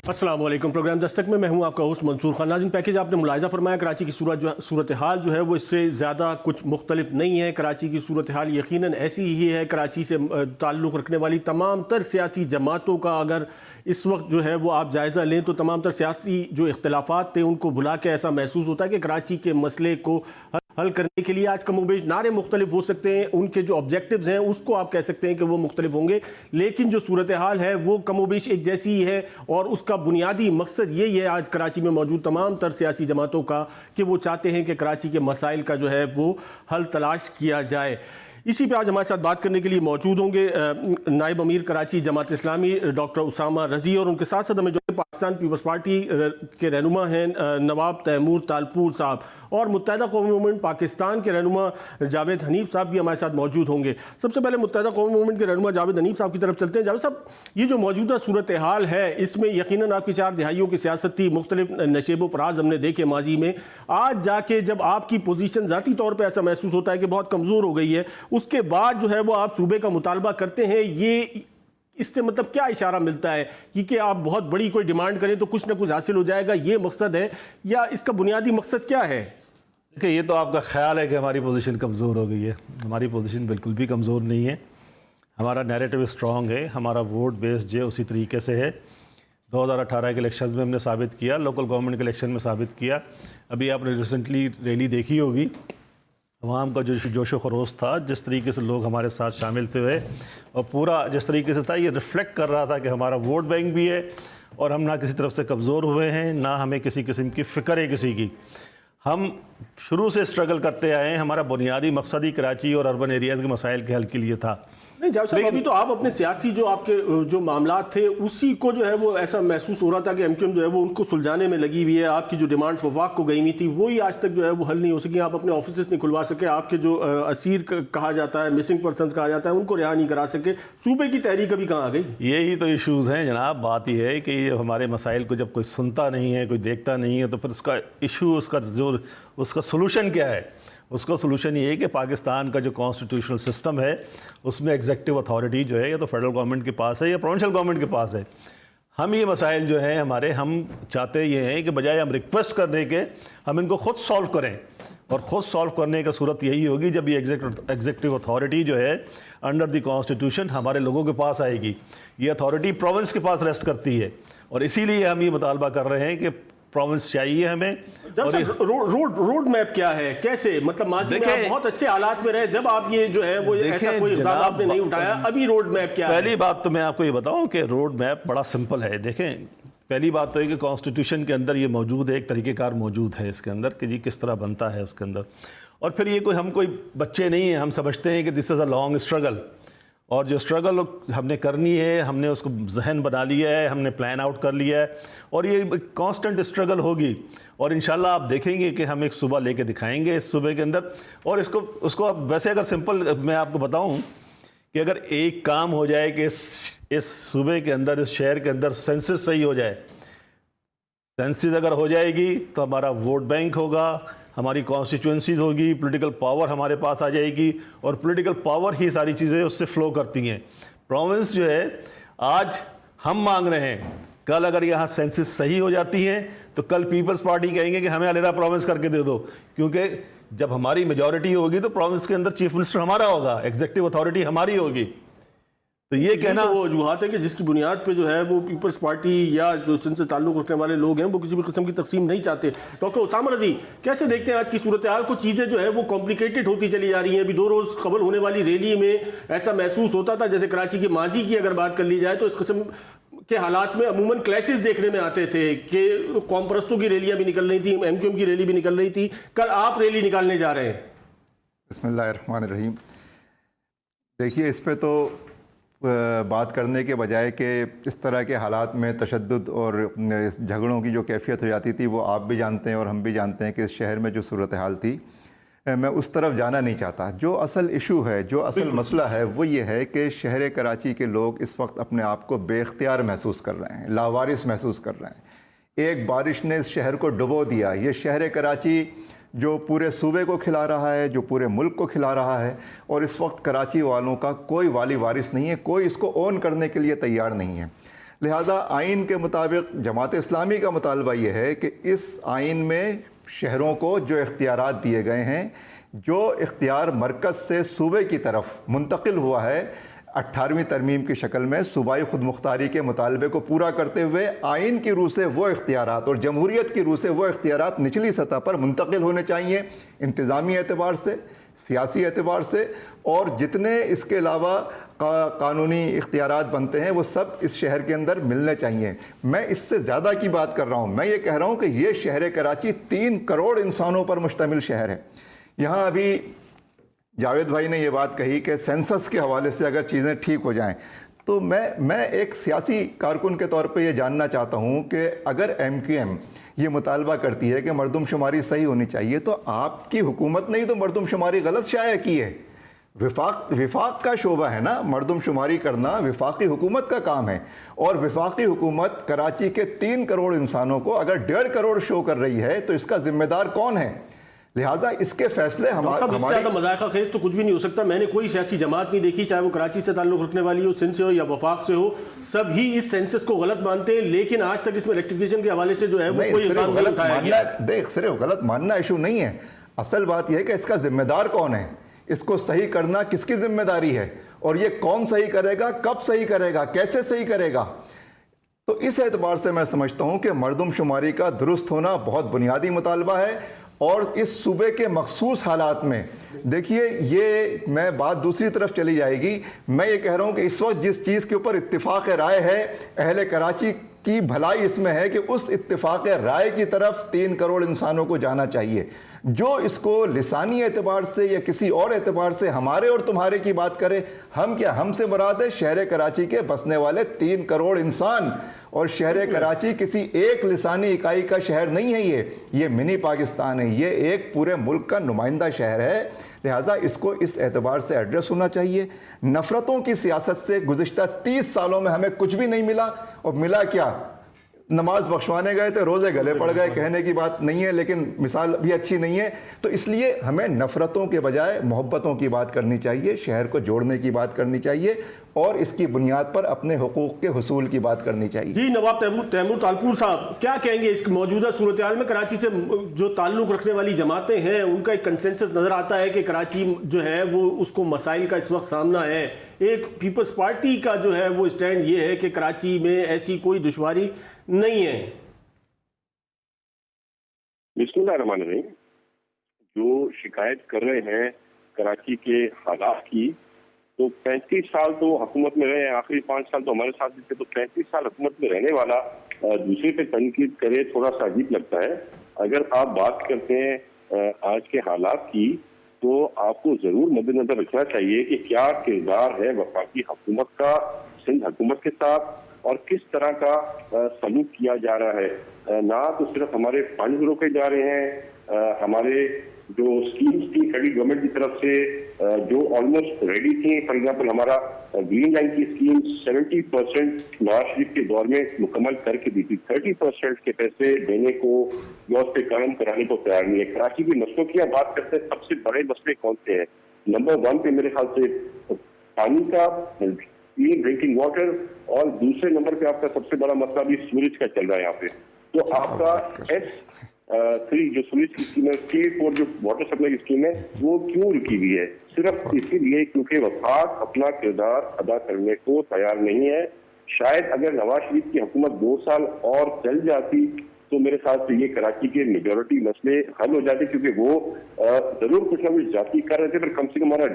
अस्सलाम वालेकुम। प्रोग्राम दस्तक में मैं हूं आपका होस्ट मंसूर खान। नाज़रीन, पैकेज आपने मुलाहिज़ा फरमाया, कराची की सूरत हाल जो है वो इससे ज़्यादा कुछ मुख्तलिफ नहीं है। कराची की सूरत हाल यकीनन ऐसी ही है। कराची से ताल्लुक़ रखने वाली तमाम तर सियासी जमातों का अगर इस वक्त जो है वो आप जायज़ा लें तो तमाम तर सियासी जो इख्तलाफात थे उनको भुला के ऐसा महसूस होता है कि कराची के मसले को हल करने के लिए आज कमोबेश नारे मुख्तलिफ हो सकते हैं, उनके जो ऑब्जेक्टिव्स हैं उसको आप कह सकते हैं कि वो मुख्तलिफ होंगे, लेकिन जो सूरत हाल है वो कमोबेश एक जैसी ही है। और उसका बुनियादी मकसद यही है आज कराची में मौजूद तमाम तर सियासी जमातों का कि वो चाहते हैं कि कराची के मसाइल का जो है वो हल तलाश किया जाए। इसी पे आज हमारे साथ बात करने के लिए मौजूद होंगे नायब अमीर कराची जमात इस्लामी डॉक्टर उसामा रजी, और उनके साथ साथ हमें जो पाकिस्तान पीपल्स पार्टी के रहनुमा हैं नवाब तैमूर तालपुर साहब, और मुत्तहिदा कौमी मूवमेंट पाकिस्तान के रहनुमा जावेद हनीफ साहब भी हमारे साथ मौजूद होंगे। सबसे पहले मुत्तहिदा कौमी मूवमेंट के रहनुमा जावेद हनीफ साहब की तरफ चलते हैं। जावेद साहब, ये जो मौजूदा सूरत हाल है इसमें यकीनन आपकी 4 दिहाइयों की सियासती मुख्तलिफ नशेब व फराज हमने देखे माजी में, आज जाके जब आपकी पोजीशन ज़ाती तौर पर ऐसा महसूस होता है कि बहुत कमज़ोर हो गई है, उसके बाद जो है वो आप सूबे का मुतालबा करते हैं, ये इससे मतलब क्या इशारा मिलता है कि आप बहुत बड़ी कोई डिमांड करें तो कुछ ना कुछ हासिल हो जाएगा, ये मकसद है या इसका बुनियादी मकसद क्या है? देखिए, ये तो आपका ख्याल है कि हमारी पोजीशन कमज़ोर हो गई है। हमारी पोजीशन बिल्कुल भी कमज़ोर नहीं है। हमारा नैरेटिव स्ट्रॉन्ग है, हमारा वोट बेस जो उसी तरीके से है। 2018 के इलेक्शन में हमने साबित किया, लोकल गवर्नमेंट के इलेक्शन में साबित किया। अभी आपने रिसेंटली रैली देखी होगी, अवाम का जो जोश व खरोश था, जिस तरीके से लोग हमारे साथ शामिल थे और पूरा जिस तरीके से था, ये रिफ्लेक्ट कर रहा था कि हमारा वोट बैंक भी है और हम ना किसी तरफ से कमज़ोर हुए हैं, ना हमें किसी किस्म की फ़िक्र है किसी की। हम शुरू से स्ट्रगल करते आए हैं। हमारा बुनियादी मकसद ही कराची और अर्बन एरियाज़ के मसाइल के हल के लिए था। नहीं जावेद साहब, अभी तो आप अपने सियासी जो आपके जो मामला थे उसी को जो है वो ऐसा महसूस हो रहा था कि एमक्यूएम जो है वो उनको सुलझाने में लगी हुई है। आपकी जो डिमांड वफाक को गई हुई थी वही आज तक जो है वो हल नहीं हो सकी। आप अपने ऑफिस नहीं खुलवा सके, आपके जो असीर कहा जाता है, मिसिंग पर्सन कहा जाता है, उनको रिहा नहीं करा सके। सूबे की तहरीक अभी कहाँ आ गई? यही तो इशूज़ हैं जनाब। बात यह है कि हमारे मसाइल को जब कोई सुनता नहीं है, कोई देखता नहीं है, तो फिर उसका इशू, उसका सोल्यूशन क्या है? उसका सोल्यूशन ये है कि पाकिस्तान का जो कॉन्स्टिट्यूशनल सिस्टम है उसमें एग्जीक्यूटिव अथॉरिटी जो है या तो फेडरल गवर्नमेंट के पास है या प्रोविंशियल गवर्नमेंट के पास है। हम ये मसाइल जो हैं हमारे, हम चाहते ये हैं कि बजाय हम रिक्वेस्ट करने के हम इनको ख़ुद सॉल्व करें, और ख़ुद सॉल्व करने का सूरत यही होगी जब ये एग्जीक्यूटिव अथॉरिटी जो है अंडर द कॉन्स्टिट्यूशन हमारे लोगों के पास आएगी। ये अथॉरिटी प्रोविंस के पास रेस्ट करती है, और इसीलिए हम ये मुतालबा कर रहे हैं कि प्रोविंस चाहिए हमें। और रोड मैप क्या है, कैसे मतलब माजी में आप बहुत अच्छे हालात में रहे, जब आप ये जो है वो ऐसा कोई इक़दाम आपने नहीं उठाया, अभी रोड मैप क्या है? पहली बात तो मैं आपको ये बताऊं कि रोड मैप बड़ा सिंपल है। देखें, पहली बात तो है कि कॉन्स्टिट्यूशन के अंदर ये मौजूद है, एक तरीक़ेकार मौजूद है इसके अंदर कि जी किस तरह बनता है उसके अंदर। और फिर ये हम कोई बच्चे नहीं हैं, हम समझते हैं कि this is a long struggle, और जो स्ट्रगल हमने करनी है हमने उसको जहन बना लिया है, हमने प्लान आउट कर लिया है, और ये कांस्टेंट स्ट्रगल होगी। और इंशाल्लाह आप देखेंगे कि हम एक सुबह लेके दिखाएंगे इस सुबह के अंदर। और उसको आप वैसे अगर सिंपल मैं आपको बताऊं कि अगर एक काम हो जाए कि इस सूबे के अंदर, इस शहर के अंदर सेंसस सही हो जाए, सेंसस अगर हो जाएगी तो हमारा वोट बैंक होगा, हमारी कॉन्स्टिट्यूंसीज होगी, पॉलिटिकल पावर हमारे पास आ जाएगी, और पॉलिटिकल पावर ही सारी चीज़ें उससे फ़्लो करती हैं। प्रोविंस जो है आज हम मांग रहे हैं, कल अगर यहाँ सेंसस सही हो जाती हैं तो कल पीपल्स पार्टी कहेंगे कि हमें अलहदा प्रोविंस करके दे दो, क्योंकि जब हमारी मेजॉरिटी होगी तो प्रोविंस के अंदर चीफ मिनिस्टर हमारा होगा, एग्जीक्यूटिव अथॉरिटी हमारी होगी। तो ये कहना वो वजूहात है कि जिसकी बुनियाद पे जो है वो पीपल्स पार्टी या जो इनसे ताल्लुक़ रखने वाले लोग हैं वो किसी भी किस्म की तकसीम नहीं चाहते। डॉक्टर उसामा रजी, कैसे देखते हैं आज की सूरत हाल को? चीज़ें जो है वो कॉम्प्लिकेटेड होती चली जा रही हैं। अभी 2 रोज़ कबल होने वाली रैली में ऐसा महसूस होता था जैसे कराची के माजी की अगर बात कर ली जाए तो इस किस्म के हालात में अमूमन क्लैशेस देखने में आते थे कि कौम परस्तों की रैलियाँ भी निकल रही थी, एमक्यूएम की रैली भी निकल रही थी। कल आप रैली निकालने जा रहे हैं। बिस्मिल्लाहिर्रहमानिर्रहीम। देखिए, इस पर तो बात करने के बजाय कि इस तरह के हालात में तशद्दुद और झगड़ों की जो कैफियत हो जाती थी वो आप भी जानते हैं और हम भी जानते हैं कि इस शहर में जो सूरत हाल थी, मैं उस तरफ जाना नहीं चाहता। जो असल इशू है, जो असल मसला है वो ये है कि शहर कराची के लोग इस वक्त अपने आप को बेख्तियार महसूस कर रहे हैं, लावारिस महसूस कर रहे हैं। एक बारिश ने इस शहर को डुबो दिया। ये शहर कराची जो पूरे सूबे को खिला रहा है, जो पूरे मुल्क को खिला रहा है, और इस वक्त कराची वालों का कोई वाली वारिस नहीं है, कोई इसको ओन करने के लिए तैयार नहीं है। लिहाजा आइन के मुताबिक जमात इस्लामी का मुतालबा ये है कि इस आइन में शहरों को जो इख्तियारात दिए गए हैं, जो इख्तियार मरकज़ से सूबे की तरफ मुंतकिल हुआ है 18वीं तरमीम की शक्ल में, सूबाई खुद मुख्तारी के मुतालबे को पूरा करते हुए आइन की रूह से वो इख्तियारात और जमहूरियत की रूह से वो इख्तियारात निचली सतह पर मुंतकिल होने चाहिए, इंतज़ामी एतबार से, सियासी एतबार से, और जितने इसके अलावा कानूनी इख्तियारात बनते हैं वो सब इस शहर के अंदर मिलने चाहिए। मैं इससे ज़्यादा की बात कर रहा हूँ, मैं ये कह रहा हूँ कि ये शहर कराची 3 करोड़ इंसानों पर मुश्तमिल शहर है। यहाँ अभी जावेद भाई ने ये बात कही कि सेंसस के हवाले से अगर चीज़ें ठीक हो जाएं, तो मैं एक सियासी कारकुन के तौर पे ये जानना चाहता हूँ कि अगर MQM ये मुतालबा करती है कि मरदमशुमारी सही होनी चाहिए, तो आपकी हुकूमत ने ही तो मरदमशुमारी गलत शाया की है। विफाक का शोबा है ना मरदमशुमारी करना, विफाकी हुकूमत का काम है, और विफाकी हुकूमत कराची के 3 करोड़ इंसानों को अगर 1.5 करोड़ शो कर रही है तो इसका जिम्मेदार कौन है? लिहाजा इसके फैसले हमारे मजाक खेज तो कुछ भी नहीं हो सकता। मैंने कोई सियासी जमात नहीं देखी, चाहे वो कराची से ताल्लुक रखने वाली हो, सिंध से हो या वफाक से हो, सब ही इस सेंसस को गलत मानते हैं, लेकिन आज तक इसमें रेक्टिफिकेशन के हवाले से जो है वो कोई इल्जाम नहीं उठाया गया। देख, सिर्फ गलत मानना इशू नहीं है, असल बात यह है कि इसका जिम्मेदार कौन है, इसको सही करना किसकी जिम्मेदारी है, और ये कौन सही करेगा, कब सही करेगा, कैसे सही करेगा। तो इस एतबार से मैं समझता हूँ कि मरदमशुमारी का दुरुस्त होना बहुत बुनियादी मुतालबा है। और इस सूबे के मखसूस हालात में देखिए, ये मैं बात दूसरी तरफ चली जाएगी। मैं ये कह रहा हूँ कि इस वक्त जिस चीज़ के ऊपर इत्तिफाक राय है, अहले कराची की भलाई इसमें है कि उस इत्तिफाक राय की तरफ 3 करोड़ इंसानों को जाना चाहिए। जो इसको लिसानी एतबार से या किसी और एतबार से हमारे और तुम्हारे की बात करे, हम क्या, हमसे मुराद है शहर कराची के बसने वाले 3 करोड़ इंसान। और शहर कराची किसी एक लिसानी इकाई का शहर नहीं है, ये मिनी पाकिस्तान है, ये एक पूरे मुल्क का नुमाइंदा शहर है। लिहाजा इसको इस एतबार से एड्रेस होना चाहिए। नफ़रतों की सियासत से गुज़िश्ता 30 सालों में हमें कुछ भी नहीं मिला, और मिला क्या, नमाज बख्शवाने गए थे, रोज़े गले पड़ गए, कहने की बात नहीं है, लेकिन मिसाल भी अच्छी नहीं है। तो इसलिए हमें नफ़रतों के बजाय मोहब्बतों की बात करनी चाहिए, शहर को जोड़ने की बात करनी चाहिए, और इसकी बुनियाद पर अपने हुकूक के हुसूल की बात करनी चाहिए। जी नवाब तैमूर तालपुर साहब, क्या कहेंगे इस मौजूदा सूरत हाल में? कराची से जो ताल्लुक़ रखने वाली जमातें हैं उनका एक कंसेंसस नज़र आता है कि कराची जो है वो उसको मसाइल का इस वक्त सामना है। एक पीपल्स पार्टी का जो है वो स्टैंड ये है कि कराची में ऐसी कोई दुश्वारी नहीं है। बिस्मिल्लाहिर्रहमानिर्रहीम। जो शिकायत कर रहे हैं कराची के हालात की, तो 35 साल तो हुकूमत में रहे, आखिरी 5 साल तो हमारे साथ थे, तो 35 साल हुकूमत में रहने वाला दूसरे पे तनकीद करे, थोड़ा सा अजीब लगता है। अगर आप बात करते हैं आज के हालात की, तो आपको जरूर मद्देनजर रखना चाहिए कि क्या किरदार है वफाकी हुकूमत का सिंध हुकूमत के साथ, और किस तरह का सलूक किया जा रहा है। ना तो सिर्फ हमारे फंड रोके जा रहे हैं, हमारे जो स्कीम्स थी फेडरल गवर्नमेंट की तरफ से जो ऑलमोस्ट रेडी थी, फॉर एग्जाम्पल हमारा ग्रीन लाइन की स्कीम 70% नवाज शरीफ के दौर में मुकम्मल करके दी थी, 30% के पैसे देने को या उस पर काम कराने को तैयार नहीं है। कराची के मसलों की आप बात करते हैं, सबसे बड़े मसले कौन से हैं? नंबर 1 पे मेरे ख्याल से पानी का, क्लीन ड्रिंकिंग वाटर, और दूसरे नंबर पे आपका सबसे बड़ा मसला भी सूरज का चल रहा है यहाँ पे। तो आपका S3 जो सूरज की स्कीम है, K4 जो वाटर सप्लाई की स्कीम है, वो क्यों रुकी हुई है? सिर्फ इसीलिए क्योंकि वफाक अपना किरदार अदा करने को तैयार नहीं है। शायद अगर नवाज शरीफ की हुकूमत 2 साल और चल जाती तो मेरे ख्याल से ये कराची के मेजॉरिटी मसले हल हो जाते, क्योंकि वो जरूर कुछ ना कुछ जाती कर रहे थे, पर कम से हमारा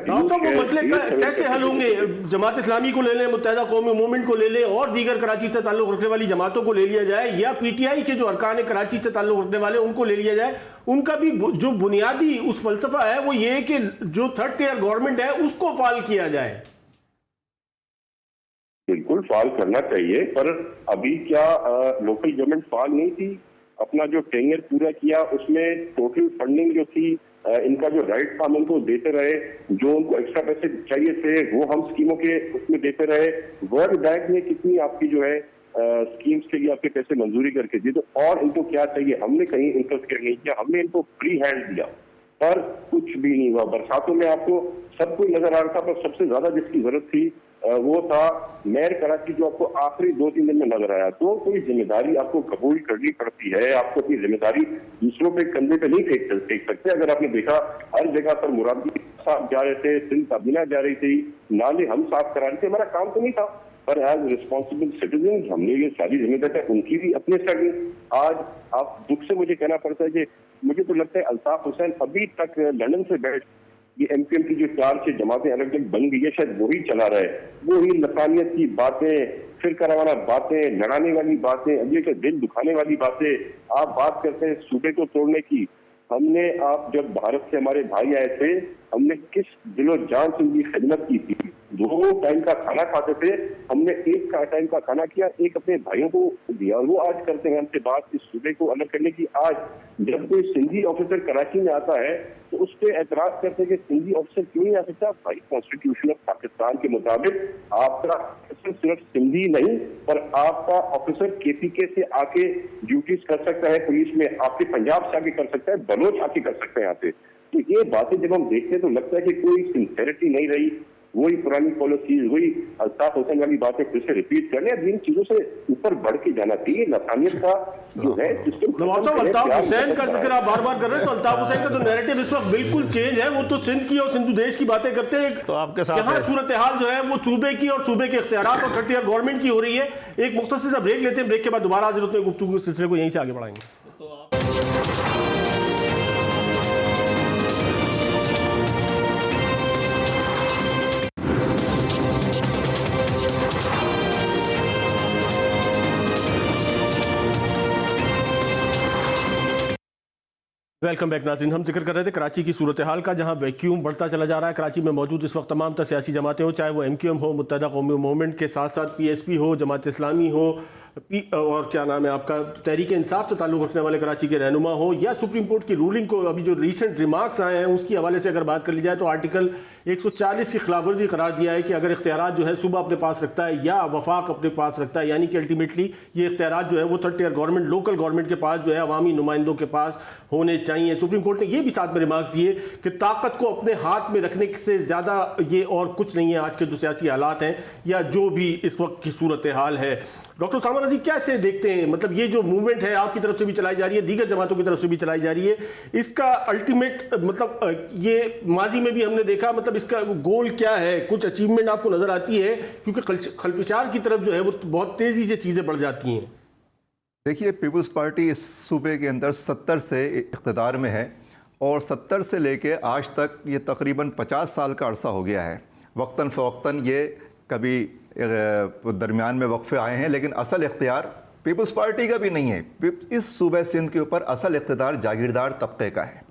मसले कैसे हल होंगे? जमात इस्लामी को ले लें, मुत्तहिदा कौमी मूवमेंट को ले लें, और दीगर कराची से ताल्लुक रखने वाली जमातों को ले लिया जाए, या PTI के जो अरकान है कराची से ताल्लुक रखने वाले उनको ले लिया जाए। उनका भी जो बुनियादी उस फलसफा है वो ये कि जो 3rd tier गवर्नमेंट है उसको फाल किया जाए। बिल्कुल फाल करना चाहिए, पर अभी क्या लोकल गवर्नमेंट फाल नहीं थी? अपना जो टेन्योर पूरा किया उसमें टोटल फंडिंग जो थी, इनका जो राइट था हम उनको देते रहे, जो उनको एक्स्ट्रा पैसे चाहिए थे वो हम स्कीमों के उसमें देते रहे। वर्ल्ड बैंक ने कितनी आपकी जो है स्कीम्स के लिए आपके पैसे मंजूरी करके दी, तो और इनको क्या चाहिए? हमने कहीं इंटरफेयर नहीं किया, हमने इनको फ्री हैंड दिया, पर कुछ भी नहीं हुआ। बरसातों में आपको सब कुछ नजर आ रहा था, पर सबसे ज्यादा जिसकी जरूरत थी वो था मेयर कराची जो आपको आखिरी 2-3 दिन में नजर आया। तो कोई जिम्मेदारी आपको कबूल करनी पड़ती है, आपको अपनी जिम्मेदारी दूसरों पे कंधे पे नहीं फेंक सकते। अगर आपने देखा हर जगह पर मुरादी साहब जा रहे थे, सिंध काबीना जा रही थी, नाले हम साफ करा रहे थे, हमारा काम तो नहीं था, पर एज रिस्पॉन्सिबल सिटीजन हमने ये सारी जिम्मेदारी उनकी भी अपने सर ली। आज आप दुख से मुझे कहना पड़ता है कि मुझे तो लगता है अल्ताफ हुसैन अभी तक लंदन से बैठ ये MQM की जो 4-6 जमातें अलग अलग बन गई है, शायद वही चला रहा है। वही लसानियत की बातें, फिर करवाना बातें, लड़ाने वाली बातें, अगले के दिल दुखाने वाली बातें। आप बात करते हैं सूबे को तोड़ने की, हमने आप जब भारत से हमारे भाई आए थे, हमने किस दिलो जान से उनकी खिदमत की थी। 2 टाइम का खाना खाते थे, हमने 1 टाइम का खाना किया, एक अपने भाइयों को दिया, और वो आज करते हैं हमसे बात इस सूबे को अलग करने की। आज जब कोई सिंधी ऑफिसर कराची में आता है तो उस पर एतराज करते हैं कि सिंधी ऑफिसर क्यों नहीं आ सकता। भाई कॉन्स्टिट्यूशन ऑफ पाकिस्तान के मुताबिक आपका ऑफिसर सिर्फ सिंधी नहीं, पर आपका ऑफिसर KPK से आके ड्यूटीज कर सकता है, पुलिस में आपके पंजाब से आके कर सकता है, बलोच आके कर सकते हैं यहाँ पे। तो ये बातें जब हम देखते हैं तो लगता है कि कोई सिंसेरिटी नहीं रही, वही पुरानी पॉलिसी, वही अल्ताफ हुसैन वाली बातें फिर से रिपीट करने। अब इन चीजों से ऊपर बढ़ के जाना चाहिए। लसानियत का जो है नवाब साहब, अल्ताफ हुसैन का जिक्र आप बार बार कर रहे हैं, तो अल्ताफ हुसैन का तो नैरेटिव इस वक्त बिल्कुल चेंज है। वो तो सिंध की और सिंधु देश की बातें करते हैं, तो आपके साथ यहाँ सूरत हाल जो है वो सूबे की और सूबे के इख्तियारात और 30 ईयर गवर्नमेंट की हो रही है। एक मुख्तसर सा ब्रेक लेते हैं, ब्रेक के बाद दोबारा हाजिर होते हैं, गुफ्तगू के सिलसिले को यहीं से आगे बढ़ाएंगे। वेलकम बैक नाज़रीन। हम जिक्र कर रहे थे कराची की सूरत हाल का, जहां वैक्यूम बढ़ता चला जा रहा है। कराची में मौजूद इस वक्त तमाम तर सियासी जमातें हो, चाहे वो MQM हो, मुत्तहदा कौमी मूवमेंट के साथ साथ PSP हो, जमात इस्लामी हो, और क्या नाम है आपका, तहरीक इंसाफ से ताल्लुक़ रखने वाले कराची के रहनुमा हो, या सुप्रीम कोर्ट की रूलिंग को अभी जो रिसेंट रिमार्क्स आए हैं उसकी हवाले से अगर बात कर ली जाए तो आर्टिकल 140 की खिलाफ वर्जी करार दिया है कि अगर इख्तियारात जो है सूबा अपने पास रखता है या वफाक अपने पास रखता है, यानी कि अल्टीमेटली ये इख्तियारात जो है वो 30 ईयर गवर्नमेंट, लोकल गवर्नमेंट के पास जो है अवामी नुमाइंदों के पास होने चाहिए। सुप्रीम कोर्ट ने ये भी साथ में रिमार्क्स दिए कि ताकत को अपने हाथ में रखने से ज़्यादा ये और कुछ नहीं है आज के जो सियासी हालात हैं या जो भी इस वक्त की सूरत हाल है। डॉक्टर उसामा रज़ी कैसे देखते हैं, मतलब ये जो मूवमेंट है आपकी तरफ से भी चलाई जा रही है, दीगर जमातों की तरफ से भी चलाई जा रही है, इसका अल्टीमेट मतलब ये माजी में भी हमने देखा, मतलब इसका गोल क्या है? कुछ अचीवमेंट आपको नजर आती है? क्योंकि खल्फिशार की तरफ जो है वो बहुत तेजी से चीजें बढ़ जाती हैं। देखिए, पीपल्स पार्टी इस सूबे के अंदर 70 से इक़्तिदार में है और 70 से लेके आज तक ये तकरीबन 50 साल का अरसा हो गया है। वक्तन फ़वक्तन ये कभी दरमियान में वक्फे आए हैं, लेकिन असल इख्तियार पीपल्स पार्टी का भी नहीं है। इस सूबे सिंध के ऊपर असल इख्तियार जागीरदार तबके का है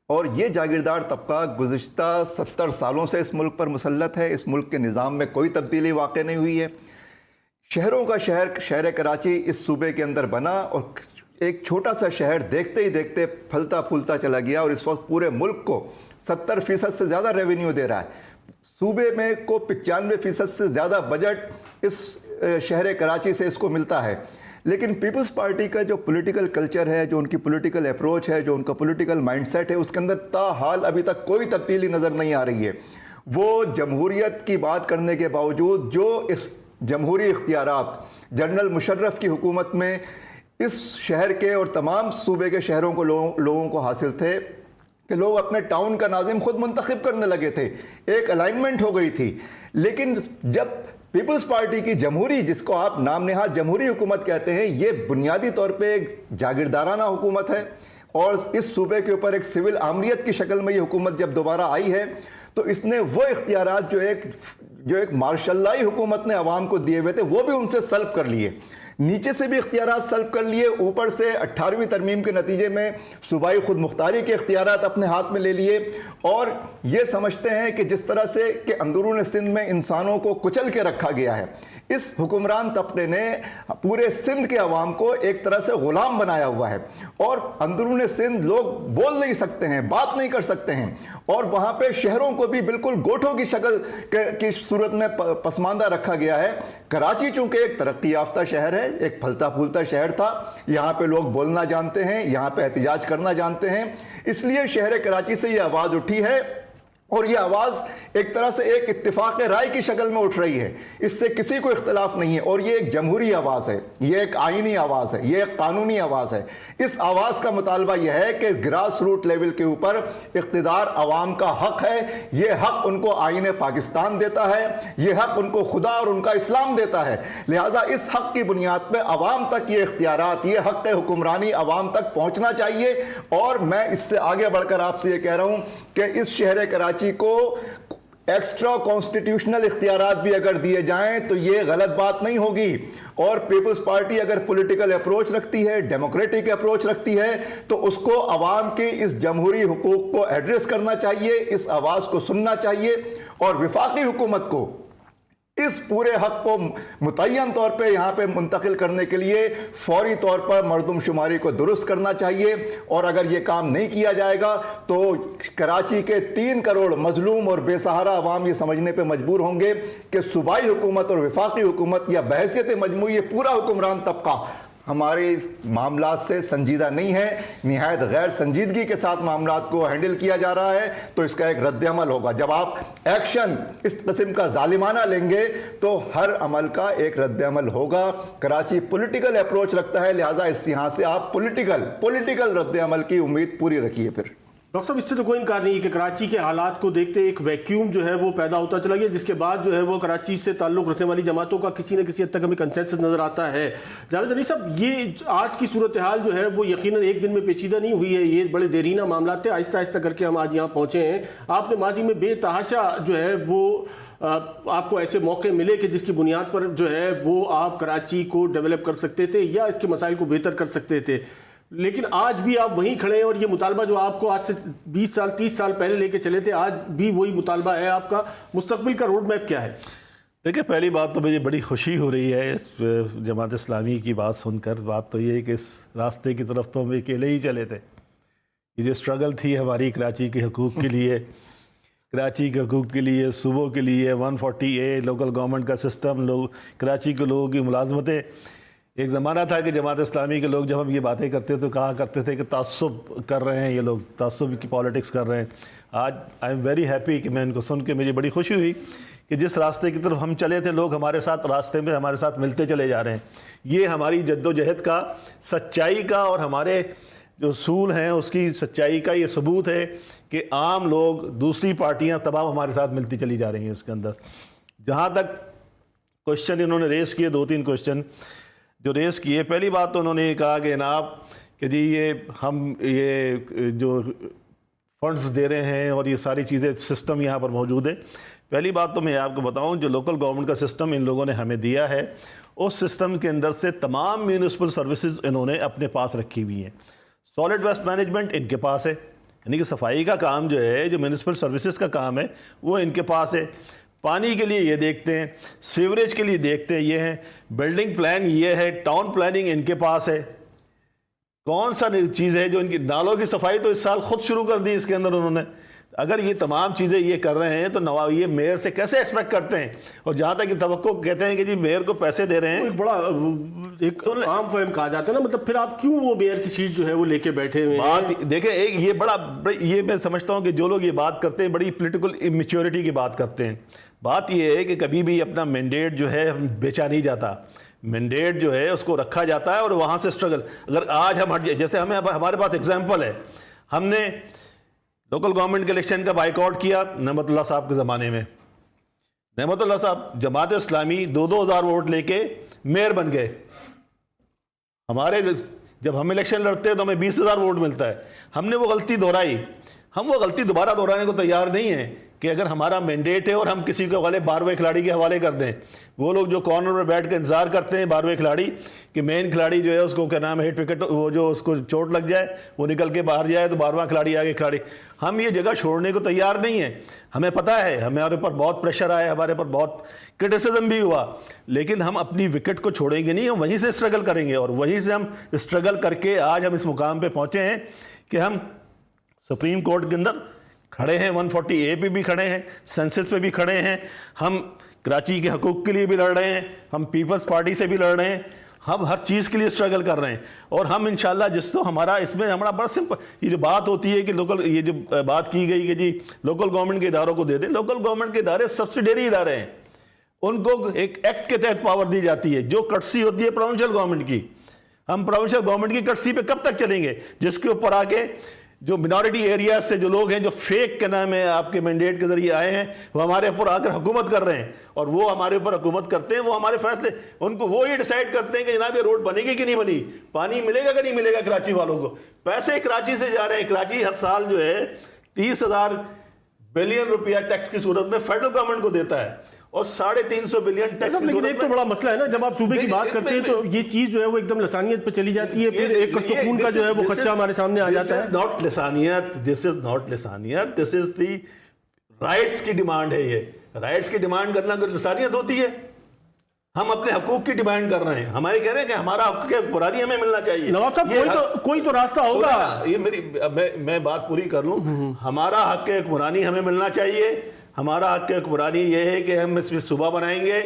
और ये जागीरदार तबका गुज़िश्ता 70 सालों से इस मुल्क पर मुसल्लत है। इस मुल्क के निज़ाम में कोई तब्दीली वाक़ई नहीं हुई है। शहरों का शहर कराची इस सूबे के अंदर बना और एक छोटा सा शहर देखते ही देखते फलता फूलता चला गया और इस वक्त पूरे मुल्क को 70% से ज़्यादा रेवेन्यू दे रहा है। सूबे में को 95% से ज़्यादा बजट इस शहर कराची से इसको मिलता है। लेकिन पीपल्स पार्टी का जो पॉलिटिकल कल्चर है, जो उनकी पॉलिटिकल अप्रोच है, जो उनका पॉलिटिकल माइंडसेट है, उसके अंदर ताहाल अभी तक कोई तब्दीली नज़र नहीं आ रही है। वो जमहूरियत की बात करने के बावजूद जो इस जमहूरी इख्तियारात जनरल मुशर्रफ की हुकूमत में इस शहर के और तमाम सूबे के शहरों को लोगों को हासिल थे कि लोग अपने टाउन का नाज़िम खुद मुंतखब करने लगे थे, एक अलाइनमेंट हो गई थी। लेकिन जब पीपल्स पार्टी की जमहूरी, जिसको आप नाम नेहाद जमहूरी हुकूमत कहते हैं, ये बुनियादी तौर पे एक जागीरदाराना हुकूमत है और इस सूबे के ऊपर एक सिविल आमरीत की शक्ल में ये हुकूमत जब दोबारा आई है तो इसने वो इख्तियारात जो एक मार्शल्लाई हुकूमत ने अवाम को दिए हुए थे वो भी उनसे सल्ब कर लिए। नीचे से भी इख्तियारात सल्ब कर लिए, ऊपर से 18वीं तरमीम के नतीजे में सूबाई खुद मुख्तारी के इख्तियारात अपने हाथ में ले लिए और ये समझते हैं कि जिस तरह से कि अंदरून सिंध में इंसानों को कुचल के रखा गया है, इस हुक्मरान तबके ने पूरे सिंध के अवाम को एक तरह से गुलाम बनाया हुआ है और अंदरून सिंध लोग बोल नहीं सकते हैं, बात नहीं कर सकते हैं और वहाँ पे शहरों को भी बिल्कुल गोठों की शक्ल की सूरत में पसमानदा रखा गया है। कराची चूंकि एक तरक्की याफ्ता शहर है, एक फलता फूलता शहर था, यहाँ पे लोग बोलना जानते हैं, यहाँ पे एहतिजाज करना जानते हैं, इसलिए शहर कराची से ये आवाज़ उठी है और ये आवाज़ एक तरह से एक इत्तिफाक राय की शक्ल में उठ रही है, इससे किसी को इख्तलाफ नहीं है। और ये एक जमहूरी आवाज़ है, ये एक आईनी आवाज़ है, ये एक कानूनी आवाज़ है। इस आवाज़ का मुतालबा यह है कि ग्रास रूट लेवल के ऊपर इख्तिदार अवाम का हक है। ये हक उनको आईन पाकिस्तान देता है, ये हक उनको खुदा और उनका इस्लाम देता है। लिहाजा इस हक की बुनियाद पर अवाम तक ये इख्तियारात, ये हक हुक्मरानी अवाम तक पहुँचना चाहिए। और मैं इससे आगे बढ़कर आपसे ये कह रहा हूँ कि इस शहर कराची को एक्स्ट्रा कॉन्स्टिट्यूशनल इख्तियारात भी अगर दिए जाएं तो ये गलत बात नहीं होगी। और पीपल्स पार्टी अगर पॉलिटिकल अप्रोच रखती है, डेमोक्रेटिक अप्रोच रखती है, तो उसको अवाम के इस जमहूरी हुकूक को एड्रेस करना चाहिए, इस आवाज़ को सुनना चाहिए। और वफाकी हुकूमत को इस पूरे हक को मुतय्यन तौर पे यहाँ पे मुंतकिल करने के लिए फौरी तौर पर मरदमशुमारी को दुरुस्त करना चाहिए। और अगर ये काम नहीं किया जाएगा तो कराची के 3 करोड़ मजलूम और बेसहारा अवाम ये समझने पे मजबूर होंगे कि सूबाई हुकूमत और वफाकी हुकूमत या बहैसियत मजमूई ये पूरा हुक्मरान तबका हमारे इस मामलात से संजीदा नहीं है, निहायत गैर संजीदगी के साथ मामलात को हैंडल किया जा रहा है। तो इसका एक रद्द-ए-अमल होगा। जब आप एक्शन इस किस्म का जालिमाना लेंगे तो हर अमल का एक रद्द-ए-अमल होगा। कराची पॉलिटिकल अप्रोच रखता है, लिहाजा इस यहाँ से आप पॉलिटिकल रद्द-ए-अमल की उम्मीद पूरी रखिए। फिर डॉक्टर साहब, इससे तो कोई इनकार नहीं है कि कराची के हालात को देखते एक वैक्यूम जो है वो पैदा होता चला गया, जिसके बाद जो है वो कराची से ताल्लुक़ रखने वाली जमातों का किसी न किसी हद तक हमें कंसेंसस नज़र आता है। जावेद अली साहब, ये आज की सूरत हाल जो है वो यकीनन एक दिन में पेचीदा नहीं हुई है, ये बड़े देरीना मामला थे, आहिस्ता आहिस्ता करके हम आज यहाँ पहुँचे हैं। आपने माजी में बेतहाशा जो है वो आपको ऐसे मौके मिले कि जिसकी बुनियाद पर जो है वो आप कराची को डेवलप कर सकते थे या इसके मसाइल को बेहतर कर सकते थे, लेकिन आज भी आप वहीं खड़े हैं और ये मुतालबा जो आपको आज से 20 साल 30 साल पहले लेके चले थे, आज भी वही मुतालबा है आपका। मुस्तकबिल का रोड मैप क्या है? देखिए, पहली बात तो मुझे बड़ी खुशी हो रही है इस जमात इस्लामी की बात सुनकर। बात तो ये है कि इस रास्ते की तरफ तो हम अकेले ही चले थे। ये जो स्ट्रगल थी हमारी कराची के हकूक़ के लिए, कराची के हकूक़ के लिए, सूबों के लिए, 140A लोकल गवर्नमेंट का सिस्टम, लोग कराची के लोगों की मुलाजमतें। एक ज़माना था कि जमात इस्लामी के लोग जब हम ये बातें करते तो कहा करते थे कि तासुब कर रहे हैं ये लोग, तासुब की पॉलिटिक्स कर रहे हैं। आज आई एम वेरी हैप्पी कि मैं इनको सुन के मुझे बड़ी खुशी हुई कि जिस रास्ते की तरफ हम चले थे लोग हमारे साथ रास्ते में हमारे साथ मिलते चले जा रहे हैं। ये हमारी जद्दोजहद का, सच्चाई का और हमारे जो उसूल हैं उसकी सच्चाई का ये सबूत है कि आम लोग, दूसरी पार्टियाँ तमाम हमारे साथ मिलती चली जा रही हैं इसके अंदर। जहाँ तक क्वेश्चन इन्होंने रेस किए, 2-3 क्वेश्चन जो रेस किए, पहली बात तो उन्होंने ये कहा कि जनाब कि जी ये जो फंड्स दे रहे हैं और ये सारी चीज़ें सिस्टम यहाँ पर मौजूद है। पहली बात तो मैं आपको बताऊं, जो लोकल गवर्नमेंट का सिस्टम इन लोगों ने हमें दिया है, उस सिस्टम के अंदर से तमाम म्यूनिसिपल सर्विसेज इन्होंने अपने पास रखी हुई हैं। सॉलिड वेस्ट मैनेजमेंट इनके पास है, यानी कि सफाई का काम जो है, जो म्यूनिसिपल सर्विसेज का काम है वो इनके पास है। पानी के लिए ये देखते हैं, सीवरेज के लिए देखते हैं ये हैं, बिल्डिंग प्लान ये है, टाउन प्लानिंग इनके पास है। कौन सा चीज़ है जो इनकी, नालों की सफाई तो इस साल खुद शुरू कर दी इसके अंदर उन्होंने। अगर ये तमाम चीज़ें ये कर रहे हैं तो नवाब ये मेयर से कैसे एक्सपेक्ट करते हैं? और जहाँ तक तवक्को कहते हैं कि जी मेयर को पैसे दे रहे हैं, एक बड़ा एक आम फहम कहा जाता है ना, मतलब फिर आप क्यों वो मेयर की सीट जो है वो लेके बैठे हुए हैं? बात देखें, एक ये बड़ा ये मैं समझता हूँ कि जो लोग ये बात करते हैं बड़ी पॉलिटिकल इमेच्योरिटी की बात करते हैं। बात ये है कि कभी भी अपना मैंडेट जो है बेचा नहीं जाता, मैंडेट जो है उसको रखा जाता है और वहाँ से स्ट्रगल। अगर आज हम जैसे हमारे पास एग्जाम्पल है, हमने लोकल गवर्नमेंट के इलेक्शन का बाइकआउट किया नेमतुल्लाह साहब के ज़माने में। नेमतुल्लाह साहब जमात इस्लामी 2-2 हज़ार वोट लेके मेयर बन गए। हमारे जब हम इलेक्शन लड़ते हैं तो हमें 20,000 वोट मिलता है। हमने वो गलती दोहराई, हम वो गलती दोबारा दोहराने को तैयार नहीं है कि अगर हमारा मैंडेट है और हम किसी के हवाले 12वें खिलाड़ी के हवाले कर दें। वो लोग जो कॉर्नर में बैठ कर इंतजार करते हैं 12वें खिलाड़ी कि मेन खिलाड़ी जो है उसको क्या नाम है हिट विकेट, वो जो उसको चोट लग जाए वो निकल के बाहर जाए तो 12वां खिलाड़ी आगे खिलाड़ी। हम ये जगह छोड़ने को तैयार नहीं है। हमें पता है हमारे ऊपर बहुत प्रेशर आया, हमारे ऊपर बहुत क्रिटिसिज्म भी हुआ, लेकिन हम अपनी विकेट को छोड़ेंगे नहीं, हम वहीं से स्ट्रगल करेंगे। और वहीं से हम स्ट्रगल करके आज हम इस मुकाम पर पहुँचे हैं कि हम सुप्रीम कोर्ट के अंदर खड़े हैं, 140A पे भी खड़े हैं, सेंसस पे भी खड़े हैं, हम कराची के हकूक़ के लिए भी लड़ रहे हैं, हम पीपल्स पार्टी से भी लड़ रहे हैं, हम हर चीज़ के लिए स्ट्रगल कर रहे हैं और हम इंशाल्लाह जिस तो हमारा इसमें हमारा बड़ा सिंपल ये जो बात होती है कि लोकल ये जो बात की गई कि जी लोकल गवर्नमेंट के इदारों को दे दें, लोकल गवर्नमेंट के इदारे सब्सिडरी इदारे हैं, उनको एक एक्ट के तहत पावर दी जाती है जो कर्टसी होती है प्रोविंशियल गवर्नमेंट की। हम प्रोविंशियल गवर्नमेंट की कर्टसी पे कब तक चलेंगे जिसके ऊपर आके जो मिनॉरिटी एरिया से जो लोग हैं जो फेक के नाम है आपके मैंडेट के जरिए आए हैं वो हमारे ऊपर आकर हुकूमत कर रहे हैं और वो हमारे ऊपर हुकूमत करते हैं, वो हमारे फैसले उनको वो ही डिसाइड करते हैं कि जनाब ये रोड बनेगी कि नहीं बनी, पानी मिलेगा कि नहीं मिलेगा कराची वालों को। पैसे कराची से जा रहे हैं, कराची हर साल जो है 30,000 बिलियन रुपया टैक्स की सूरत में फेडरल गवर्नमेंट को देता है और 350 बिलियन टैक्स। लेकिन एक तो बड़ा मसला है ना, जब आप सूबे की बात करते हैं तो ये चीज जो है वो एकदम लसानियत पे चली जाती है, फिर एक कस्तून का जो है वो खर्चा हमारे सामने आ जाता है। नॉट लसानियत, दिस इज नॉट लसानियत, दिस इज दी राइट्स की डिमांड है। ये राइट्स की डिमांड करना कोई लसानियत होती है? हम अपने हकूक की डिमांड कर रहे हैं, हमारे कह रहे हैं कि हमारा हक के बुरानी हमें मिलना चाहिए। नवाब साहब कोई तो रास्ता होगा। ये मैं बात पूरी कर लूं। हमारा हक के बुरानी हमें मिलना चाहिए। हमारा हक के हुक्मरानी ये है कि हम इसमें सूबा बनाएंगे,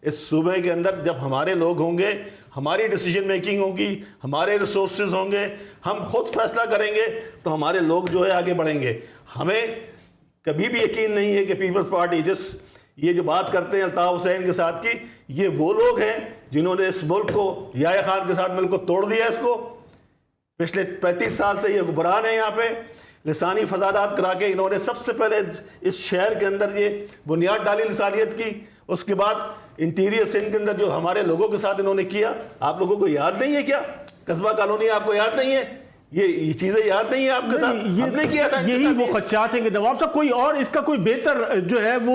इस सूबे के अंदर जब हमारे लोग होंगे, हमारी डिसीजन मेकिंग होगी, हमारे रिसोर्सेज होंगे, हम खुद फैसला करेंगे तो हमारे लोग जो है आगे बढ़ेंगे। हमें कभी भी यकीन नहीं है कि पीपल्स पार्टी ये जो बात करते हैं अल्ताफ हुसैन के साथ की, ये वो लोग हैं जिन्होंने इस मुल्क को याह्या खान के साथ मिलकर तोड़ दिया। इसको पिछले 35 साल से ये हुक्मरान है, यहाँ पे लिसानी फसादात करा के इन्होंने सबसे पहले इस शहर के अंदर ये बुनियाद डाली लिसानियत की। उसके बाद इंटीरियर सिंध के अंदर जो हमारे लोगों के साथ इन्होंने किया, आप लोगों को याद नहीं है क्या? कस्बा कॉलोनी आपको याद नहीं है? ये चीजें याद नहीं है आपके साथ? हमने किया था। यही वो खदशात हैं कि नवाब साहब कोई और इसका कोई बेहतर जो है वो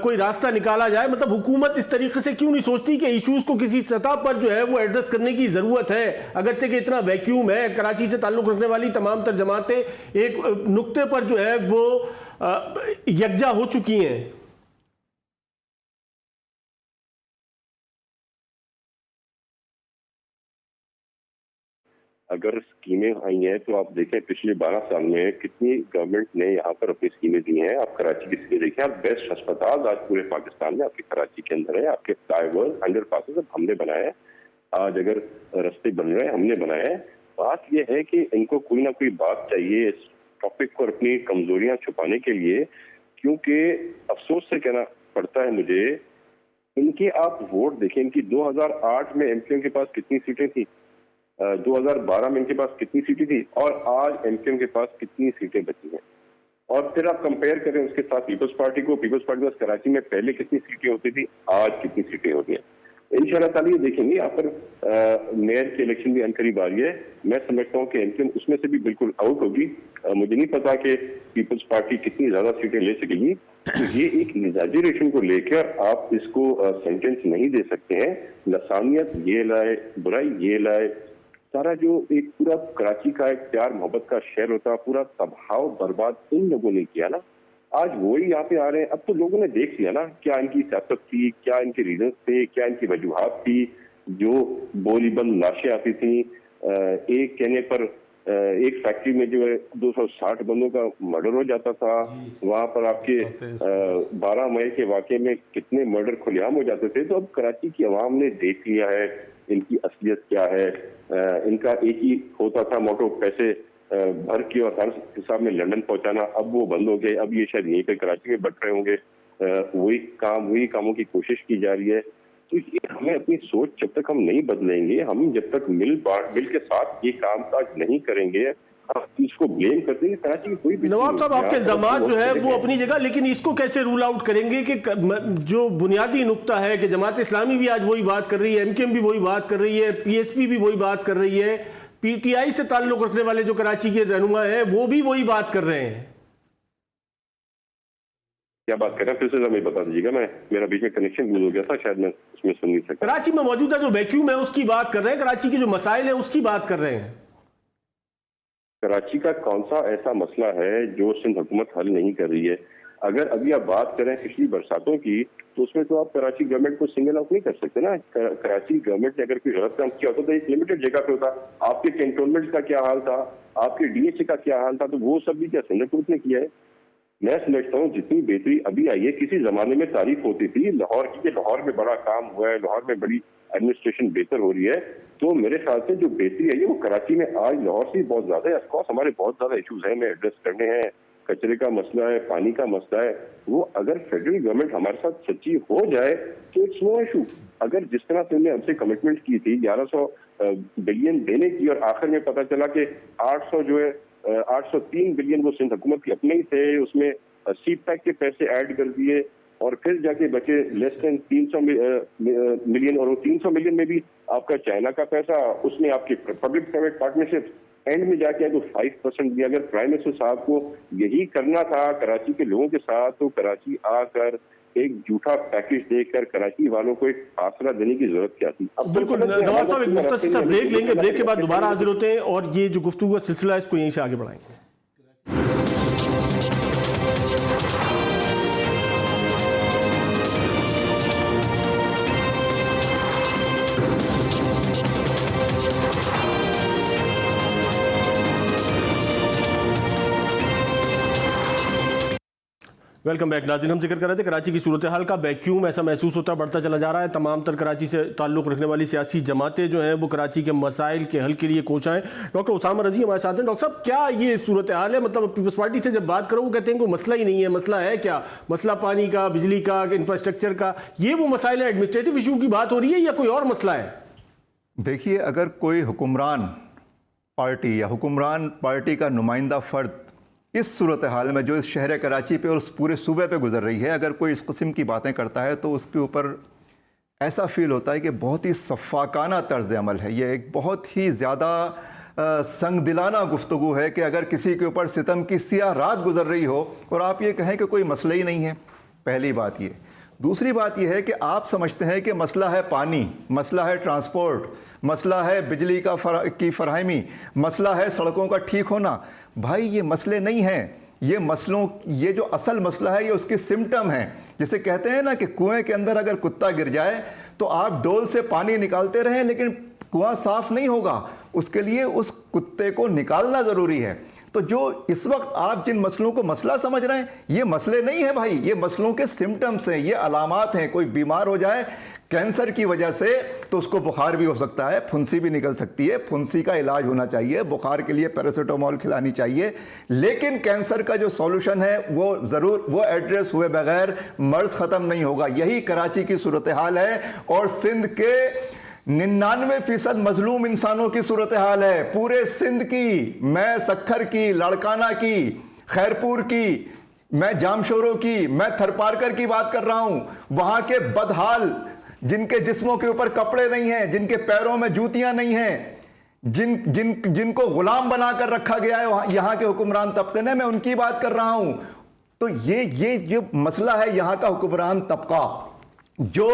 कोई रास्ता निकाला जाए। मतलब हुकूमत इस तरीके से क्यों नहीं सोचती कि इश्यूज को किसी सतह पर जो है वो एड्रेस करने की जरूरत है? अगरचे कि इतना वैक्यूम है, कराची से ताल्लुक रखने वाली तमाम तर जमातें एक नुक्ते पर जो है वो यकजा हो चुकी हैं। अगर स्कीमें आई हैं तो आप देखें पिछले 12 साल में कितनी गवर्नमेंट ने यहाँ पर अपनी स्कीमें दी हैं। आप कराची की स्कीमें देखें, आप बेस्ट अस्पताल आज पूरे पाकिस्तान में आपके कराची के अंदर है। आपके फ्लाईओवर अंडरपासेस सब हमने बनाए हैं। आज अगर रास्ते बन रहे हैं हमने बनाए हैं। बात यह है कि इनको कोई ना कोई बात चाहिए इस टॉपिक को अपनी कमजोरियां छुपाने के लिए, क्योंकि अफसोस से कहना पड़ता है मुझे, इनके आप वोट देखें, इनकी 2008 में एमक्यूएम के पास कितनी सीटें थी, 2012 में इनके पास कितनी सीटें थी और आज एमक्यूएम के पास कितनी सीटें बची हैं। और फिर आप कंपेयर करें उसके साथ पीपल्स पार्टी को। पीपल्स पार्टी के पास कराची में पहले कितनी सीटें होती थी, आज कितनी सीटें होती हैं। इंशाल्लाह ताला ये देखेंगे। यहाँ पर मेयर की इलेक्शन भी अनकरीब आ रही है। मैं समझता हूँ कि एमक्यूएम उसमें से भी बिल्कुल आउट होगी। मुझे नहीं पता कि पीपल्स पार्टी कितनी ज्यादा सीटें ले सकेगी। तो ये एक एग्जैजरेशन को लेकर आप इसको सेंटेंस नहीं दे सकते हैं। लसानियत ये लाए, बुराई ये लाए, सारा जो एक पूरा कराची का एक प्यार मोहब्बत का शहर होता, पूरा तबाह बर्बाद इन लोगों ने किया ना। आज वही यहाँ पे आ रहे हैं। अब तो लोगों ने देख लिया ना क्या इनकी सियासत थी, क्या इनके रीजन थे, क्या इनकी वजूहात थी। जो बोलीबंद लाशें आती थी, एक कहने पर एक फैक्ट्री में जो है 260 बंदों का मर्डर हो जाता था। वहां पर आपके 12 मई के वाकये में कितने मर्डर खुलेआम हो जाते थे। तो अब कराची की आवाम ने देख लिया है इनकी असलियत क्या है। इनका एक ही होता था मोटो, पैसे भर के और हर हिसाब में लंदन पहुंचाना। अब वो बंद हो गए। अब ये शायद यहीं पे कराची में बट रहे होंगे। वही कामों की कोशिश की जा रही है। तो ये हमें अपनी सोच जब तक हम नहीं बदलेंगे, हम जब तक मिल के साथ ये काम काज नहीं करेंगे, आप इसको ब्लेम करते हैं कराची की कोई भी। नवाब साहब आपके जमात जो है वो अपनी जगह, लेकिन इसको कैसे रूल आउट करेंगे कि जो बुनियादी नुक्ता है कि जमात इस्लामी भी आज वही बात कर रही है, एमक्यूएम भी वही बात कर रही है, पीएसपी भी वही बात कर रही है, पीटीआई से ताल्लुक रखने वाले जो कराची के रहनुमा हैं वो भी वही बात कर रहे हैं। क्या बात कर रहे हैं? फिर से हमें बता दीजिएगा। मेरा बीच में कनेक्शन लूज हो गया था, शायद मैं उसमें सुन नहीं सका। कराची में मौजूदा जो वैक्यूम है उसकी बात कर रहे हैं, कराची के जो मसाइल है उसकी बात कर रहे हैं। कराची का कौन सा ऐसा मसला है जो सिंध हुकूमत हल नहीं कर रही है? अगर अभी आप बात करें पिछली बरसातों की, तो उसमें तो आप कराची गवर्नमेंट को सिंगल आउट नहीं कर सकते ना। कराची गवर्नमेंट ने अगर कोई गलत काम किया होता तो एक लिमिटेड जगह पे होता। आपके कैंटोनमेंट का क्या हाल था, आपके डीएचए का क्या हाल था, तो वो सब भी क्या सिंध हुकूमत ने किया है? मैं समझता हूँ जितनी बेहतरी अभी आई है, किसी जमाने में तारीफ होती थी लाहौर की, लाहौर में बड़ा काम हुआ है, लाहौर में बड़ी एडमिनिस्ट्रेशन बेहतर हो रही है, तो मेरे ख्याल से जो बेहतरी है वो कराची में आज लाहौर से बहुत ज्यादा है। ऑफकोर्स हमारे बहुत ज्यादा इशूज हैं, एड्रेस करने हैं, कचरे का मसला है, पानी का मसला है, वो अगर फेडरल गवर्नमेंट हमारे साथ सच्ची हो जाए तो इट्स नो इशू। अगर जिस तरह से उन्होंने हमसे कमिटमेंट की थी 1100 बिलियन देने की, और आखिर में पता चला कि 800 जो है 803 बिलियन वो सिंध हुकूमत के अपने ही थे, उसमें सी पैक के पैसे ऐड कर दिए और फिर जाके बचे लेस देन 300 मिलियन, और वो 300 मिलियन में भी आपका चाइना का पैसा, उसमें आपकी पब्लिक प्राइवेट पार्टनरशिप एंड में जाके तो 5% दिया। अगर प्राइम मिनिस्टर साहब को यही करना था कराची के लोगों के साथ, तो कराची आकर एक झूठा पैकेज देकर कराची वालों को एक आसरा देने की जरूरत क्या थी। अब बिल्कुल नवाज साहब, एक मुख्तसर सा ब्रेक लेंगे, ब्रेक के बाद दोबारा हाजिर होते हैं और ये जो गुफ्तगू का सिलसिला है इसको यहीं से आगे बढ़ाएंगे। वेलकम बैक नाज़रीन। हम जिक्र कर रहे थे कराची की सूरत हाल का। वैक्यूम ऐसा महसूस होता बढ़ता चला जा रहा है। तमाम तर कराची से ताल्लुक़ रखने वाली सियासी जमातें जो हैं वो कराची के मसाइल के हल के लिए कोशाएं। डॉक्टर उसामा रज़ी हमारे साथ हैं। डॉक्टर साहब, क्या ये सूरत हाल है? मतलब पीपल्स पार्टी से जब बात करो वो कहते हैं कोई मसला ही नहीं है। मसला है क्या? मसला पानी का, बिजली का, इंफ्रास्ट्रक्चर का, ये वो मसाइल है? एडमिनिस्ट्रेटिव इशू की बात हो रही है या कोई और मसला है? देखिए, अगर कोई हुक्मरान पार्टी या हुक्मरान पार्टी का नुमाइंदा फ़र्द इस सूरत हाल में जो इस शहर कराची पे और उस पूरे सूबे पे गुजर रही है, अगर कोई इस किस्म की बातें करता है तो उसके ऊपर ऐसा फील होता है कि बहुत ही सफ़ाकाना तर्ज़ अमल है। ये एक बहुत ही ज़्यादा संगदिलाना गुफ्तगू है कि अगर किसी के ऊपर सितम की सियाह रात गुजर रही हो और आप ये कहें कि कोई मसला ही नहीं है। पहली बात ये। दूसरी बात यह है कि आप समझते हैं कि मसला है पानी, मसला है ट्रांसपोर्ट, मसला है बिजली की फराहमी, मसला है सड़कों का ठीक होना। भाई, ये मसले नहीं हैं। ये जो असल मसला है ये उसके सिम्टम हैं। जैसे कहते हैं ना कि कुएं के अंदर अगर कुत्ता गिर जाए तो आप डोल से पानी निकालते रहें लेकिन कुआं साफ नहीं होगा, उसके लिए उस कुत्ते को निकालना ज़रूरी है। तो जो इस वक्त आप जिन मसलों को मसला समझ रहे हैं ये मसले नहीं है भाई, ये मसलों के सिम्टम्स हैं, ये अलामात हैं। कोई बीमार हो जाए कैंसर की वजह से तो उसको बुखार भी हो सकता है, फुंसी भी निकल सकती है, फुंसी का इलाज होना चाहिए, बुखार के लिए पैरासीटामोल खिलानी चाहिए, लेकिन कैंसर का जो सॉल्यूशन है वो एड्रेस हुए बगैर मर्ज ख़त्म नहीं होगा। यही कराची की सूरत हाल है और सिंध के 99% मजलूम इंसानों की सूरत हाल है। पूरे सिंध की, मैं सखर की, लड़काना की, खैरपुर की, मैं जामशोरों की, मैं थरपारकर की बात कर रहा हूं। वहां के बदहाल जिनके जिस्मों के ऊपर कपड़े नहीं हैं, जिनके पैरों में जूतियां नहीं हैं, जिनको गुलाम बनाकर रखा गया है यहाँ के हुक्मरान तबके ने, मैं उनकी बात कर रहा हूं। तो ये जो मसला है यहाँ का हुक्मरान तबका जो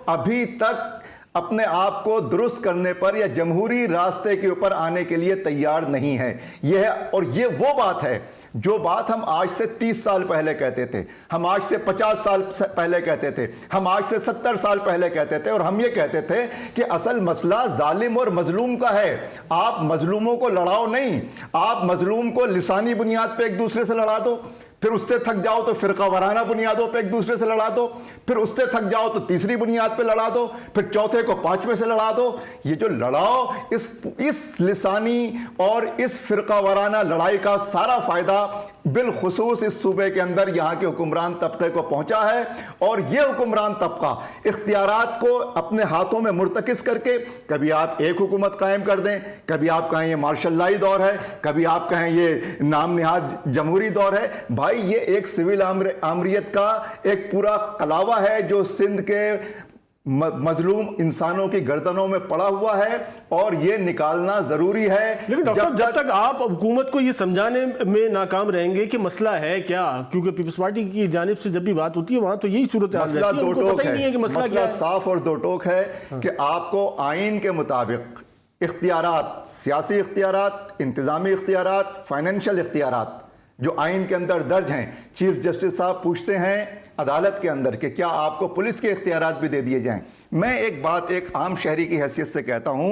अभी तक अपने आप को दुरुस्त करने पर या जमहूरी रास्ते के ऊपर आने के लिए तैयार नहीं है। ये वो बात है जो बात हम आज से 30 साल पहले कहते थे, हम आज से 50 साल पहले कहते थे, हम आज से 70 साल पहले कहते थे, और हम ये कहते थे कि असल मसला जालिम और मजलूम का है। आप मजलूमों को लड़ाओ नहीं, आप मजलूम को लिसानी बुनियाद पे एक दूसरे से लड़ा दो, फिर उससे थक जाओ तो फिरका वाराना बुनियादों पे एक दूसरे से लड़ा दो, फिर उससे थक जाओ तो तीसरी बुनियाद पे लड़ा दो, फिर चौथे को पांचवें से लड़ा दो। ये जो लड़ाओ, इस लिसानी और इस फिरका वाराना लड़ाई का सारा फायदा बिलखुसूस इस सूबे के अंदर यहाँ के हुक्मरान तबके को पहुंचा है। और ये हुक्मरान तबका इख्तियारात को अपने हाथों में मुर्तकिस करके, कभी आप एक हुकूमत कायम कर दें, कभी आप कहें ये मार्शल्लाई दौर है, कभी आप कहें ये नाम निहाद जमहूरी दौर है। भाई, ये एक सिविल आमरियत का एक पूरा कलावा है जो सिंध के मजलूम इंसानों की गर्दनों में पड़ा हुआ है और ये निकालना जरूरी है। लेकिन डॉक्टर साहब, जब तक आप हुकूमत को ये समझाने में नाकाम रहेंगे कि मसला है क्या, क्योंकि पीपल्स पार्टी की जानिब से जब भी बात होती है वहां तो यही सूरत हाल मसला दो टोक है, मसला साफ और दो टोक है कि आपको आइन के मुताबिक इख्तियारात, सियासी इख्तियारात, इंतजामी इख्तियारात, फाइनेंशियल इख्तियारात जो आइन के अंदर दर्ज हैं, चीफ जस्टिस साहब पूछते हैं अदालत के अंदर कि क्या आपको पुलिस के इख्तियारात भी दे दिए जाएं। मैं एक बात एक आम शहरी की हैसियत से कहता हूं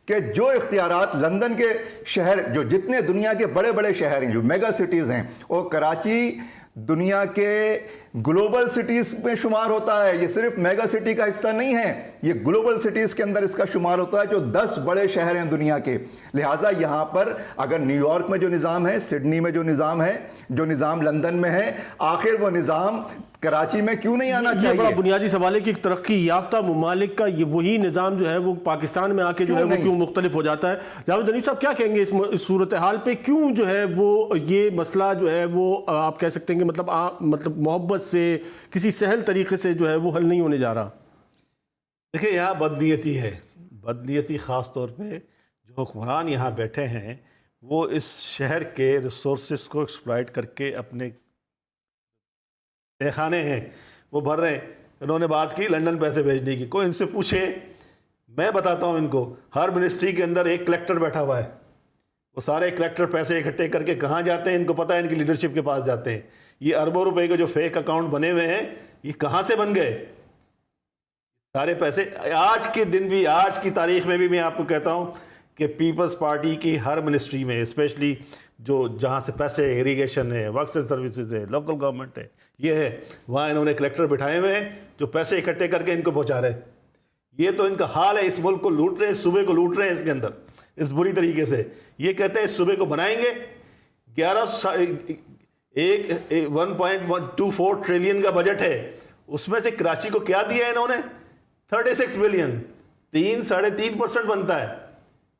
कि जो इख्तियारात लंदन के शहर, जो जितने दुनिया के बड़े बड़े शहर हैं, जो मेगा सिटीज़ हैं, और कराची दुनिया के ग्लोबल सिटीज में शुमार होता है। ये सिर्फ मेगा सिटी का हिस्सा नहीं है, ये ग्लोबल सिटीज के अंदर इसका शुमार होता है, जो 10 बड़े शहर हैं दुनिया के। लिहाजा यहां पर अगर न्यूयॉर्क में जो निज़ाम है, सिडनी में जो निज़ाम है, जो निज़ाम लंदन में है, आखिर वो निज़ाम कराची में क्यों नहीं आना चाहिए? ये बड़ा बुनियादी सवाल है कि तरक्की याफ्ता ममालिक का ये वही निज़ाम जो है वो पाकिस्तान में आके जो है वो क्यों मुख्तलिफ हो जाता है। जावेद हनीफ साहब क्या कहेंगे इस सूरत हाल पे, क्यों जो है वो ये मसला जो है वो आप कह सकते हैं कि मतलब मोहब्बत से किसी सहल तरीके से जो है वो हल नहीं होने जा रहा? देखिए, यहाँ बदनीयती है, बदनीयती ख़ास तौर पे जो हुक्मरान यहाँ बैठे हैं वो इस शहर के रिसोर्सेज को एक्सप्लॉइट करके अपने तहखाने हैं वो भर रहे हैं। इन्होंने बात की लंदन पैसे भेजने की, कोई इनसे पूछे, मैं बताता हूँ इनको, हर मिनिस्ट्री के अंदर एक कलेक्टर बैठा हुआ है, वो सारे कलेक्टर पैसे इकट्ठे करके कहाँ जाते हैं इनको पता है, इनकी लीडरशिप के पास जाते हैं। ये अरबों रुपए के जो फेक अकाउंट बने हुए हैं ये कहाँ से बन गए सारे पैसे? आज के दिन भी, आज की तारीख में भी मैं आपको कहता हूँ कि पीपल्स पार्टी की हर मिनिस्ट्री में, स्पेशली जो जहाँ से पैसे, इरीगेशन है, वर्क्स एंड सर्विसेज है, लोकल गवर्नमेंट है, ये है, वहाँ इन्होंने कलेक्टर बिठाए हुए हैं जो पैसे इकट्ठे करके इनको पहुँचा रहे हैं। ये तो इनका हाल है, इस मुल्क को लूट रहे हैं, सूबे को लूट रहे हैं इसके अंदर इस बुरी तरीके से। ये कहते हैं इस सूबे को बनाएंगे, 1.24 ट्रिलियन का बजट है, उसमें से कराची को क्या दिया है इन्होंने? 36 बिलियन, 3-3.5% बनता है,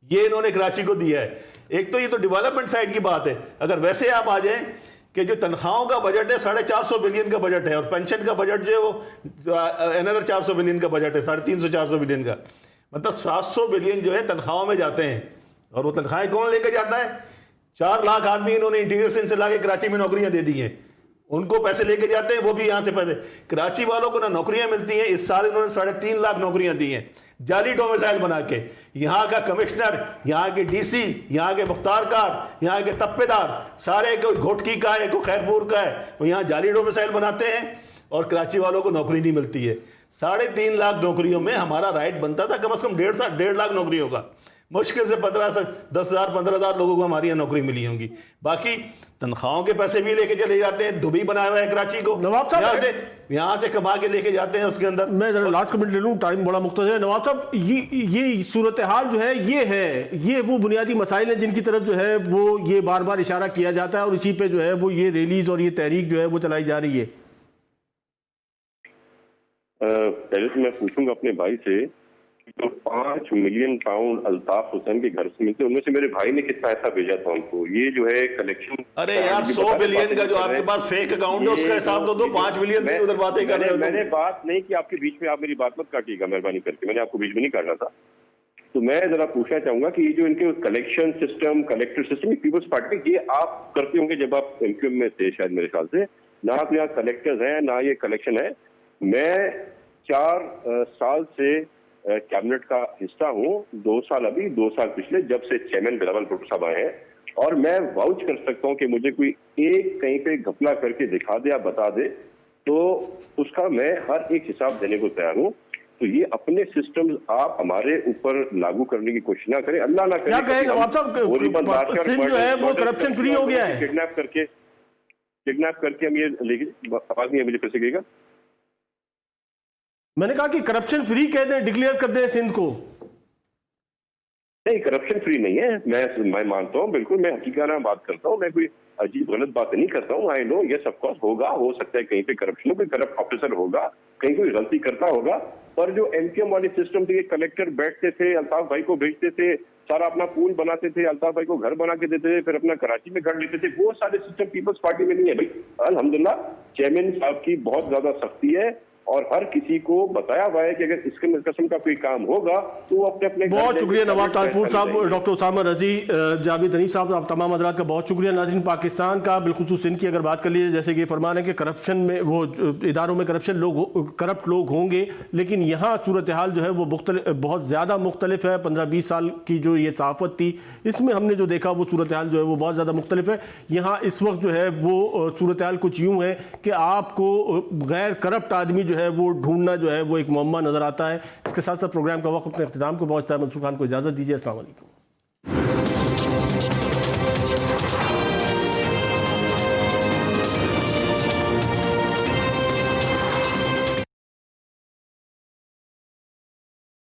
ये इन्होंने कराची को दिया है। एक तो ये तो डेवलपमेंट साइड की बात है। अगर वैसे आप आ जाएं कि जो तनख्वाहों का बजट है 450 बिलियन का बजट है, और पेंशन का बजट जो है वो अनदर 400 बिलियन का बजट है, 350-400 बिलियन का, मतलब 700 बिलियन जो है तनख्वाहों में जाते हैं। और वो तनख्वाहें कौन लेकर जाता है? 4 लाख आदमी इन्होंने इंटीरियर से ला के कराची में नौकरियां दे दी हैं, उनको पैसे लेके जाते हैं, वो भी यहाँ से पैसे। कराची वालों को ना नौकरियां मिलती हैं, इस साल इन्होंने 3.5 लाख नौकरियां दी हैं जाली डोमिसाइल बना के। यहाँ का कमिश्नर, यहाँ के डीसी, यहाँ के मुख्तारकार, यहाँ के तप्पेदार, सारे कोई घोटकी का है, कोई खैरपुर का है, वो यहाँ जाली डोमिसाइल बनाते हैं और कराची वालों को नौकरी नहीं मिलती है। 3.5 लाख नौकरियों में हमारा राइट बनता था कम से कम 1.5 लाख नौकरियों का। मुश्किल से 10,000-15,000 लोगों को हमारी यहाँ नौकरी मिली होंगी। बाकी तनख्वाहों के पैसे भी लेके चले जाते हैं, दुबई बनाया हुआ है कराची को, नवाब साहब यहाँ से कमा के लेके जाते हैं उसके अंदर। मैं जरा लास्ट कमेंट ले लूँ, टाइम बड़ा मुख्तसर है। नवाब साहब, ये सूरत हाल जो है ये वो बुनियादी मसाइल हैं जिनकी तरफ जो है वो ये बार बार इशारा किया जाता है और इसी पे जो है वो ये रैलीज और ये तहरीक जो है वो चलाई जा रही है। पहले तो मैं पूछूंगा अपने भाई से, तो 5 मिलियन पाउंड अल्ताफ हुसैन के घर से मिलते, उनमें से मेरे भाई ने कितना पैसा भेजा था उनको? ये जो है कलेक्शन, अरे यार 100 बिलियन का जो आपके पास फेक अकाउंट है उसका हिसाब तो दो। 5 मिलियन की उधर बातें कर रहे हो। मैंने बात नहीं की आपके बीच में, आप मेरी बात मत काटिएगा मेहरबानी करके, मैंने आपको बीच में नहीं काटना था। तो मैं जरा पूछना चाहूंगा कि ये जो इनके collection system, collector system Peoples Party में, ये आप करते होंगे जब आप एमक्यूएम में थे शायद, मेरे ख्याल से ना आप यहाँ कलेक्टर्स हैं ना ये कलेक्शन है। मैं 4 साल से कैबिनेट का हिस्सा हूँ, 2 साल अभी, 2 साल पिछले, जब से चेयरमैन बिलावल भुट्टो साहब आए हैं, और मैं वाउच कर सकता हूँ कि मुझे कोई एक कहीं पे घपला करके दिखा दे या बता दे तो उसका मैं हर एक हिसाब देने को तैयार हूँ। तो ये अपने सिस्टम आप हमारे ऊपर लागू करने की कोशिश ना करें, अल्लाह ना करे। क्या कहें नवाब साहब, सिंध जो है वो करप्शन फ्री हो गया है? किडनैप करके हम ये लेके, आवाज नहीं है मुझे, फिर से कहिएगा। मैंने कहा कि करप्शन फ्री कह दें, डिक्लेयर कर दें सिंध को। नहीं, करप्शन फ्री नहीं है, मैं मानता हूँ, बिल्कुल मैं हकीकाना बात करता हूँ, मैं कोई अजीब गलत बात नहीं करता हूँ। I know yes of course होगा, हो सकता है कहीं पे करप्शन हो, कोई करप्ट ऑफिसर होगा, कहीं कोई गलती करता होगा, पर जो एमक्यूएम वाली सिस्टम थी, कलेक्टर बैठते थे, अल्ताफ भाई को भेजते थे, सारा अपना पूल बनाते थे, अल्ताफ भाई को घर बना के देते थे, फिर अपना कराची में घर लेते थे, वो सारे सिस्टम पीपल्स पार्टी में नहीं है भाई। अल्हम्दुलिल्लाह चेयरमैन साहब की बहुत ज्यादा सख्ती है और हर किसी को बताया हुआ है कि अगर इसके किस्म का कोई काम होगा तो वो अपने बहुत शुक्रिया नवाब तालपुर साहब, डॉक्टर उसामा रजी, जावेद हनीफ साहब, आप तमाम हज़रात का बहुत शुक्रिया। नाज़रीन, पाकिस्तान का बिलखुसूस सिंध की अगर बात कर लीजिए, जैसे कि फरमा रहे हैं कि करप्शन में वो इदारों में करप्ट लोग होंगे, लेकिन यहाँ सूरत हाल जो है वो बहुत ज़्यादा मुख्तलिफ है। 15-20 साल की जो ये सहाफ़त थी, इसमें हमने जो देखा वो सूरत हाल जो है वो बहुत ज़्यादा मुख्तलिफ है। यहाँ इस वक्त जो है वो सूरत हाल कुछ यूँ है कि आपको गैर करप्ट आदमी जो है वो ढूंढना जो है वो एक मुअम्मा नजर आता है। इसके साथ साथ प्रोग्राम का वक्त अपने इख्तिताम को पहुंचता है। मंसूर खान को इजाजत दीजिए। अस्सलाम वालेकुम।